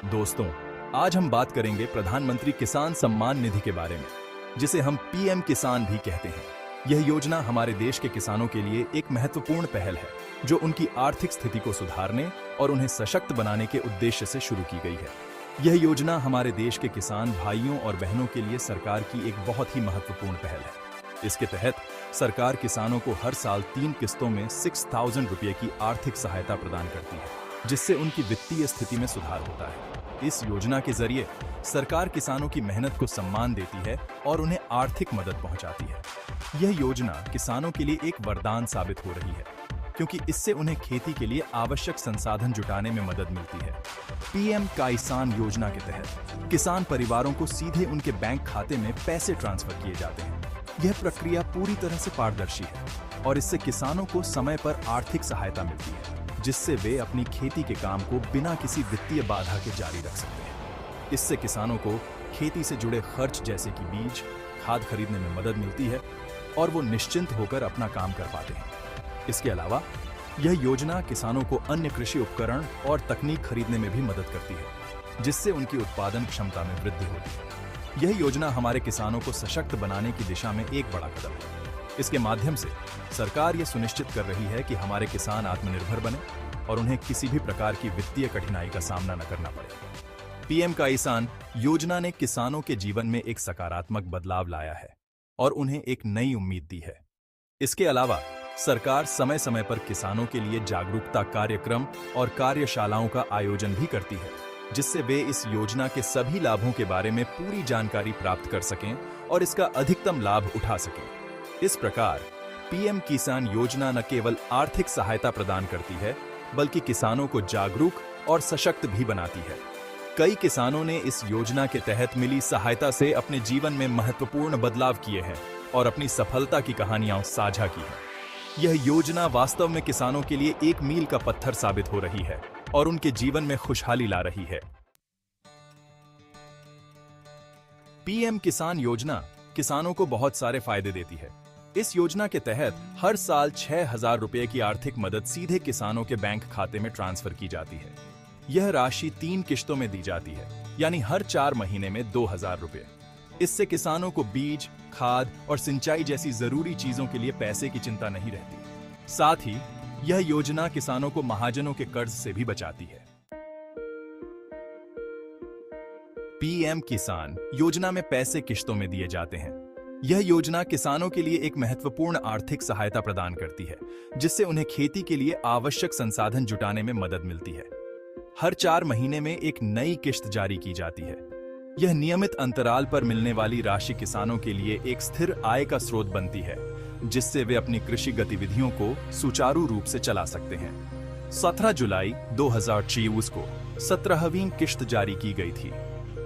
दोस्तों, आज हम बात करेंगे प्रधानमंत्री किसान सम्मान निधि के बारे में, जिसे हम पीएम किसान भी कहते हैं। यह योजना हमारे देश के किसानों के लिए एक महत्वपूर्ण पहल है, जो उनकी आर्थिक स्थिति को सुधारने और उन्हें सशक्त बनाने के उद्देश्य से शुरू की गई है। यह योजना हमारे देश के किसान भाइयों और बहनों के लिए सरकार की एक बहुत ही महत्वपूर्ण पहल है। इसके तहत सरकार किसानों को हर साल 3 किस्तों में 6,000 रुपये की आर्थिक सहायता प्रदान करती है, जिससे उनकी वित्तीय स्थिति में सुधार होता है। इस योजना के जरिए सरकार किसानों की मेहनत को सम्मान देती है और उन्हें आर्थिक मदद पहुंचाती है। यह योजना किसानों के लिए एक वरदान साबित हो रही है, क्योंकि इससे उन्हें खेती के लिए आवश्यक संसाधन जुटाने में मदद मिलती है। पीएम किसान योजना के तहत किसान परिवारों को सीधे उनके बैंक खाते में पैसे ट्रांसफर किए जाते हैं। यह प्रक्रिया पूरी तरह से पारदर्शी है और इससे किसानों को समय पर आर्थिक सहायता मिलती है, जिससे वे अपनी खेती के काम को बिना किसी वित्तीय बाधा के जारी रख सकते हैं। इससे किसानों को खेती से जुड़े खर्च जैसे कि बीज, खाद खरीदने में मदद मिलती है और वो निश्चिंत होकर अपना काम कर पाते हैं। इसके अलावा यह योजना किसानों को अन्य कृषि उपकरण और तकनीक खरीदने में भी मदद करती है, जिससे उनकी उत्पादन क्षमता में वृद्धि होती है। यह योजना हमारे किसानों को सशक्त बनाने की दिशा में एक बड़ा कदम है। इसके माध्यम से सरकार यह सुनिश्चित कर रही है कि हमारे किसान आत्मनिर्भर बने और उन्हें किसी भी प्रकार की वित्तीय कठिनाई का सामना न करना पड़े। पीएम किसान योजना ने किसानों के जीवन में एक सकारात्मक बदलाव लाया है और उन्हें एक नई उम्मीद दी है। इसके अलावा सरकार समय समय पर किसानों के लिए जागरूकता कार्यक्रम और कार्यशालाओं का आयोजन भी करती है, जिससे वे इस योजना के सभी लाभों के बारे में पूरी जानकारी प्राप्त कर सकें और इसका अधिकतम लाभ उठा सकें। इस प्रकार पीएम किसान योजना न केवल आर्थिक सहायता प्रदान करती है, बल्कि किसानों को जागरूक और सशक्त भी बनाती है। कई किसानों ने इस योजना के तहत मिली सहायता से अपने जीवन में महत्वपूर्ण बदलाव किए हैं और अपनी सफलता की कहानियां साझा की हैं। यह योजना वास्तव में किसानों के लिए एक मील का पत्थर साबित हो रही है और उनके जीवन में खुशहाली ला रही है। पीएम किसान योजना किसानों को बहुत सारे फायदे देती है। इस योजना के तहत हर साल 6,000 रुपये की आर्थिक मदद सीधे किसानों के बैंक खाते में ट्रांसफर की जाती है। यह राशि 3 किश्तों में दी जाती है, यानी हर 4 महीने में 2,000 रुपये। इससे किसानों को बीज, खाद और सिंचाई जैसी जरूरी चीजों के लिए पैसे की चिंता नहीं रहती। साथ ही यह योजना किसानों को महाजनों के कर्ज से भी बचाती है। पीएम किसान योजना में पैसे किश्तों में दिए जाते हैं। यह योजना किसानों के लिए एक महत्वपूर्ण आर्थिक सहायता प्रदान करती है, जिससे उन्हें खेती के लिए आवश्यक संसाधन जुटाने में मदद मिलती है। हर 4 महीने में एक नई किश्त जारी की जाती है। यह नियमित अंतराल पर मिलने वाली राशि किसानों के लिए एक स्थिर आय का स्रोत बनती है, जिससे वे अपनी कृषि गतिविधियों को सुचारू रूप से चला सकते हैं। 17 जुलाई 2023 को 17वीं किश्त जारी की गई थी।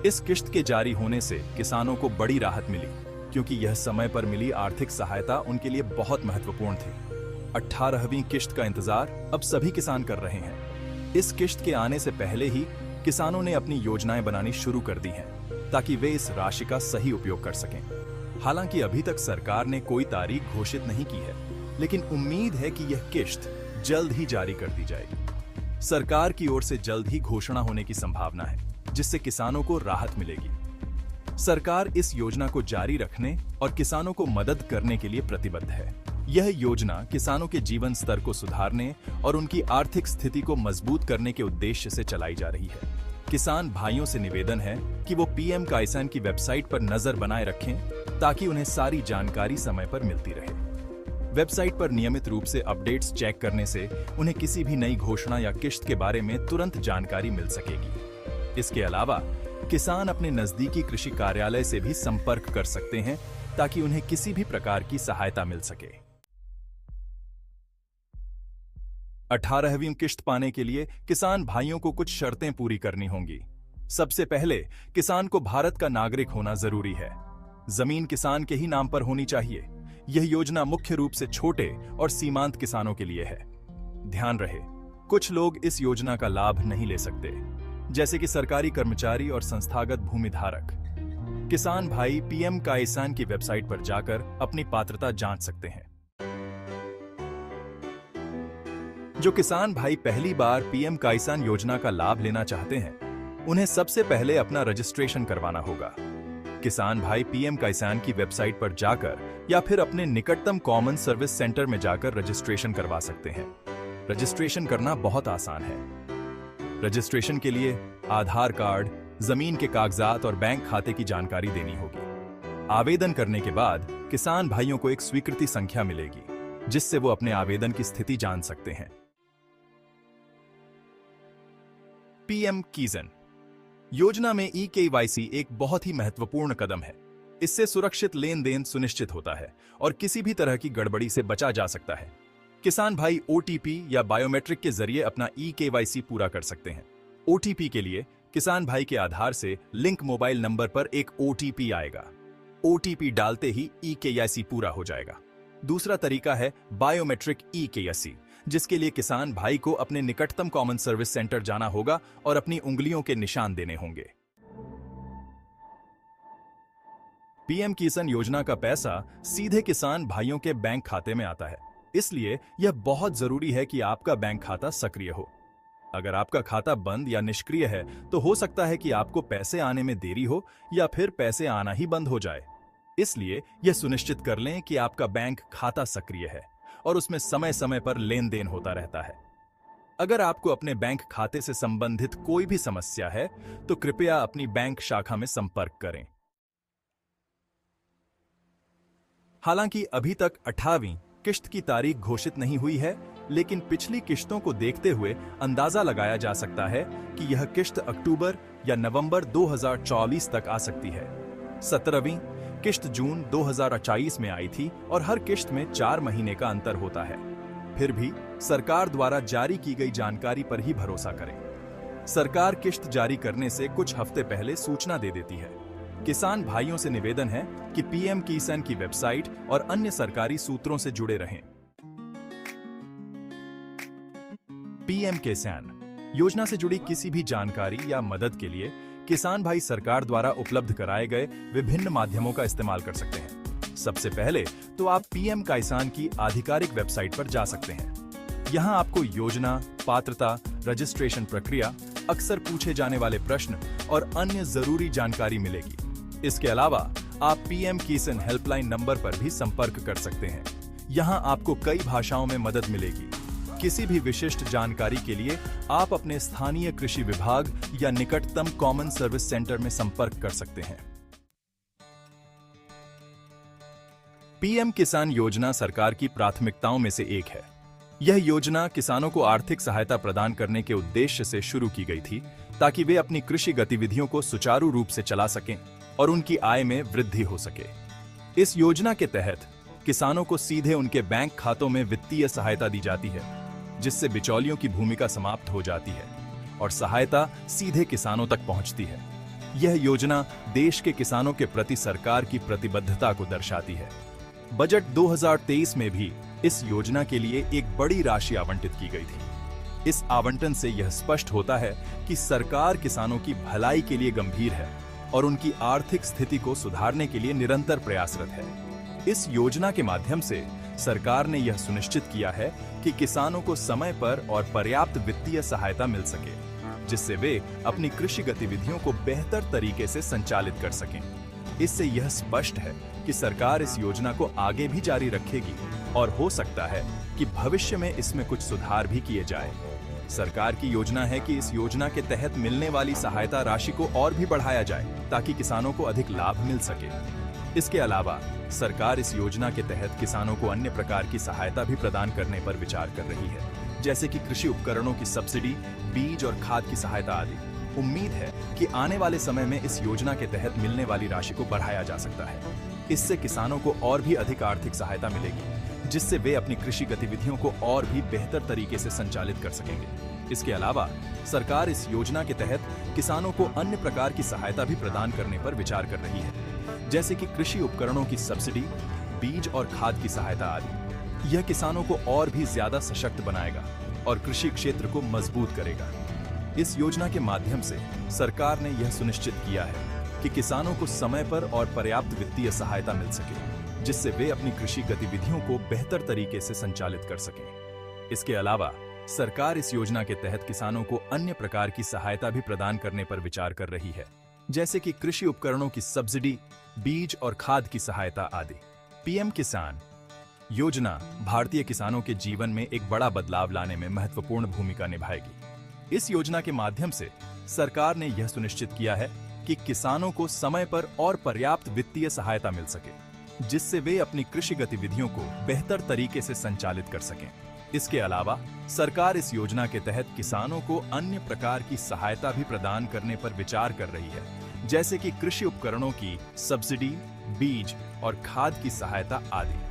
इस किश्त के जारी होने से किसानों को बड़ी राहत मिली, क्योंकि यह समय पर मिली आर्थिक सहायता उनके लिए बहुत महत्वपूर्ण थी। 18वीं किश्त का इंतजार अब सभी किसान कर रहे हैं। इस किश्त के आने से पहले ही किसानों ने अपनी योजनाएं बनानी शुरू कर दी हैं, ताकि वे इस राशि का सही उपयोग कर सकें। हालांकि अभी तक सरकार ने कोई तारीख घोषित नहीं की है, लेकिन उम्मीद है कि यह किश्त जल्द ही जारी कर दी जाएगी। सरकार की ओर से जल्द ही घोषणा होने की संभावना है, जिससे किसानों को राहत मिलेगी। सरकार इस योजना को जारी रखने और किसानों को मदद करने के लिए प्रतिबद्ध है। यह योजना किसानों के जीवन स्तर को सुधारने और उनकी आर्थिक स्थिति को मजबूत करने के उद्देश्य से चलाई जा रही है। किसान भाइयों से निवेदन है कि वो पीएम किसान की वेबसाइट पर नजर बनाए रखें, ताकि उन्हें सारी जानकारी समय पर मिलती रहे। वेबसाइट पर नियमित रूप से अपडेट्स चेक करने से उन्हें किसी भी नई घोषणा या किश्त के बारे में तुरंत जानकारी मिल सकेगी। इसके अलावा किसान अपने नजदीकी कृषि कार्यालय से भी संपर्क कर सकते हैं, ताकि उन्हें किसी भी प्रकार की सहायता मिल सके। 18वीं किश्त पाने के लिए किसान भाइयों को कुछ शर्तें पूरी करनी होंगी। सबसे पहले किसान को भारत का नागरिक होना जरूरी है। जमीन किसान के ही नाम पर होनी चाहिए। यह योजना मुख्य रूप से छोटे और सीमांत किसानों के लिए है। ध्यान रहे, कुछ लोग इस योजना का लाभ नहीं ले सकते, जैसे कि सरकारी कर्मचारी और संस्थागत भूमिधारक। किसान भाई पीएम किसान की वेबसाइट पर जाकर अपनी पात्रता जांच सकते हैं। जो किसान भाई पहली बार पीएम किसान योजना का लाभ लेना चाहते हैं, उन्हें सबसे पहले अपना रजिस्ट्रेशन करवाना होगा। किसान भाई पीएम किसान की वेबसाइट पर जाकर या फिर अपने निकटतम कॉमन सर्विस सेंटर में जाकर रजिस्ट्रेशन करवा सकते हैं। रजिस्ट्रेशन करना बहुत आसान है। रजिस्ट्रेशन के लिए आधार कार्ड, जमीन के कागजात और बैंक खाते की जानकारी देनी होगी। आवेदन करने के बाद किसान भाइयों को एक स्वीकृति संख्या मिलेगी, जिससे वो अपने आवेदन की स्थिति जान सकते हैं। पीएम किसान योजना में ई-केवाईसी एक बहुत ही महत्वपूर्ण कदम है। इससे सुरक्षित लेन देन सुनिश्चित होता है और किसी भी तरह की गड़बड़ी से बचा जा सकता है। किसान भाई ओटीपी या बायोमेट्रिक के जरिए अपना ई-केवाईसी पूरा कर सकते हैं। ओटीपी के लिए किसान भाई के आधार से लिंक मोबाइल नंबर पर एक ओटीपी आएगा। ओटीपी डालते ही ई-केवाईसी पूरा हो जाएगा। दूसरा तरीका है बायोमेट्रिक ई-केवाईसी, जिसके लिए किसान भाई को अपने निकटतम कॉमन सर्विस सेंटर जाना होगा और अपनी उंगलियों के निशान देने होंगे। पीएम किसान योजना का पैसा सीधे किसान भाइयों के बैंक खाते में आता है, इसलिए यह बहुत जरूरी है कि आपका बैंक खाता सक्रिय हो। अगर आपका खाता बंद या निष्क्रिय है तो हो सकता है कि आपको पैसे आने में देरी हो या फिर पैसे आना ही बंद हो जाए। इसलिए यह सुनिश्चित कर लें कि आपका बैंक खाता सक्रिय है और उसमें समय समय पर लेन देन होता रहता है। अगर आपको अपने बैंक खाते से संबंधित कोई भी समस्या है तो कृपया अपनी बैंक शाखा में संपर्क करें। हालांकि अभी तक 18वीं किश्त की तारीख घोषित नहीं हुई है, लेकिन पिछली किश्तों को देखते हुए अंदाजा लगाया जा सकता है कि यह किश्त अक्टूबर या नवंबर 2024 तक आ सकती है। 17वीं किश्त जून 2024 में आई थी और हर किश्त में 4 महीने का अंतर होता है। फिर भी सरकार द्वारा जारी की गई जानकारी पर ही भरोसा करें। सरकार किश्त जारी करने से कुछ हफ्ते पहले सूचना दे देती है। किसान भाइयों से निवेदन है कि पीएम किसान की वेबसाइट और अन्य सरकारी सूत्रों से जुड़े रहें। पीएम किसान योजना से जुड़ी किसी भी जानकारी या मदद के लिए किसान भाई सरकार द्वारा उपलब्ध कराए गए विभिन्न माध्यमों का इस्तेमाल कर सकते हैं। सबसे पहले तो आप पीएम किसान की आधिकारिक वेबसाइट पर जा सकते हैं। यहां आपको योजना, पात्रता, रजिस्ट्रेशन प्रक्रिया, अक्सर पूछे जाने वाले प्रश्न और अन्य जरूरी जानकारी मिलेगी। इसके अलावा आप पीएम किसान हेल्पलाइन नंबर पर भी संपर्क कर सकते हैं। यहां आपको कई भाषाओं में मदद मिलेगी। किसी भी विशिष्ट जानकारी के लिए आप अपने स्थानीय कृषि विभाग या निकटतम कॉमन सर्विस सेंटर में संपर्क कर सकते हैं। पीएम किसान योजना सरकार की प्राथमिकताओं में से एक है। यह योजना किसानों को आर्थिक सहायता प्रदान करने के उद्देश्य से शुरू की गई थी, ताकि वे अपनी कृषि गतिविधियों को सुचारू रूप से चला सकें और उनकी आय में वृद्धि हो सके। इस योजना के तहत किसानों को सीधे उनके बैंक खातों में वित्तीय सहायता दी जाती है, जिससे बिचौलियों की भूमिका समाप्त हो जाती है और सहायता सीधे किसानों तक पहुंचती है। यह योजना देश के किसानों के प्रति सरकार की प्रतिबद्धता को दर्शाती है। बजट 2023 में भी इस योजना के लिए एक बड़ी राशि आवंटित की गई थी। इस आवंटन से यह स्पष्ट होता है कि सरकार किसानों की भलाई के लिए गंभीर है और उनकी आर्थिक स्थिति को सुधारने के लिए निरंतर प्रयासरत है। इस योजना के माध्यम से सरकार ने यह सुनिश्चित किया है कि किसानों को समय पर और पर्याप्त वित्तीय सहायता मिल सके, जिससे वे अपनी कृषि गतिविधियों को बेहतर तरीके से संचालित कर सकें। इससे यह स्पष्ट है कि सरकार इस योजना को आगे भी जारी रखेगी और हो सकता है कि भविष्य में इसमें कुछ सुधार भी किए जाए। सरकार की योजना है कि इस योजना के तहत मिलने वाली सहायता राशि को और भी बढ़ाया जाए, ताकि किसानों को अधिक लाभ मिल सके। इसके अलावा सरकार इस योजना के तहत किसानों को अन्य प्रकार की सहायता भी प्रदान करने पर विचार कर रही है, जैसे कि कृषि उपकरणों की सब्सिडी, बीज और खाद की सहायता आदि। उम्मीद है कि आने वाले समय में इस योजना के तहत मिलने वाली राशि को बढ़ाया जा सकता है। इससे किसानों को और भी अधिक आर्थिक सहायता मिलेगी, जिससे वे अपनी कृषि गतिविधियों को और भी बेहतर तरीके से संचालित कर सकेंगे। इसके अलावा सरकार इस योजना के तहत किसानों को अन्य प्रकार की सहायता भी प्रदान करने पर विचार कर रही है, जैसे कि कृषि उपकरणों की सब्सिडी, बीज और खाद की सहायता आदि। यह किसानों को और भी ज्यादा सशक्त बनाएगा और कृषि क्षेत्र को मजबूत करेगा। इस योजना के माध्यम से सरकार ने यह सुनिश्चित किया है कि किसानों को समय पर और पर्याप्त वित्तीय सहायता मिल सके, जिससे वे अपनी कृषि गतिविधियों को बेहतर तरीके से संचालित कर सकें। इसके अलावा सरकार इस योजना के तहत किसानों को अन्य प्रकार की सहायता भी प्रदान करने पर विचार कर रही है, जैसे कि कृषि उपकरणों की सब्सिडी, बीज और खाद की सहायता आदि। पीएम किसान योजना भारतीय किसानों के जीवन में एक बड़ा बदलाव लाने में महत्वपूर्ण भूमिका निभाएगी। इस योजना के माध्यम से सरकार ने यह सुनिश्चित किया है कि किसानों को समय पर और पर्याप्त वित्तीय सहायता मिल सके, जिससे वे अपनी कृषि गतिविधियों को बेहतर तरीके से संचालित कर सकें। इसके अलावा सरकार इस योजना के तहत किसानों को अन्य प्रकार की सहायता भी प्रदान करने पर विचार कर रही है, जैसे कि कृषि उपकरणों की सब्सिडी, बीज और खाद की सहायता आदि।